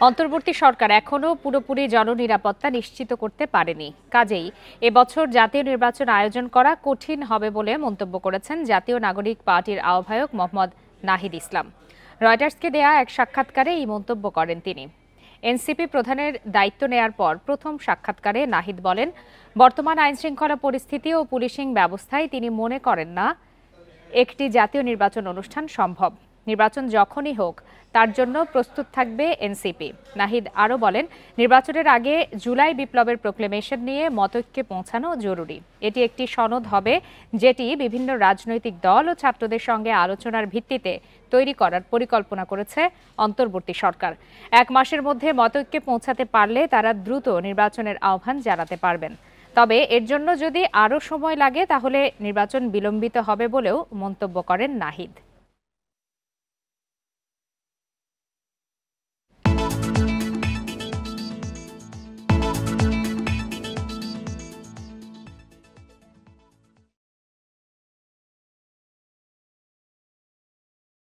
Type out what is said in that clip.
অন্তর্বর্তী সরকার এখনও পুরোপুরি জননিরাপত্তা নিশ্চিত করতে পারেনি। কাজেই এবছর জাতীয় নির্বাচন আয়োজন করা কঠিন হবে বলে মন্তব্য করেছেন জাতীয় নাগরিক পার্টির আহ্বায়ক মোহাম্মদ নাহিদ ইসলাম। রয়টার্সকে দেয়া এক সাক্ষাৎকারে এই মন্তব্য করেন তিনি। এনসিপি প্রধানের দায়িত্ব নেয়ার পর প্রথম সাক্ষাৎকারে নাহিদ বলেন, বর্তমান আইনশৃঙ্খলা পরিস্থিতি ও পুলিশিং ব্যবস্থায় তিনি মনে করেন না একটি জাতীয় নির্বাচন অনুষ্ঠান সম্ভব। নির্বাচন যখনই হোক তার জন্য প্রস্তুত থাকবে এনসিপি। নাহিদ আরও বলেন, নির্বাচনের আগে জুলাই বিপ্লবের প্রোক্লেমেশন নিয়ে মতৈক্যে পৌঁছানো জরুরি। এটি একটি সনদ হবে যেটি বিভিন্ন রাজনৈতিক দল ও ছাত্রদের সঙ্গে আলোচনার ভিত্তিতে তৈরি করার পরিকল্পনা করেছে অন্তর্বর্তী সরকার। 1 মাসের মধ্যে মতৈক্যে পৌঁছাতে পারলে তারা দ্রুত নির্বাচনের আহ্বান জানাতে পারবেন। তবে এর জন্য যদি আরও সময় লাগে তাহলে নির্বাচন বিলম্বিত হবে বলেও মন্তব্য করেন নাহিদ।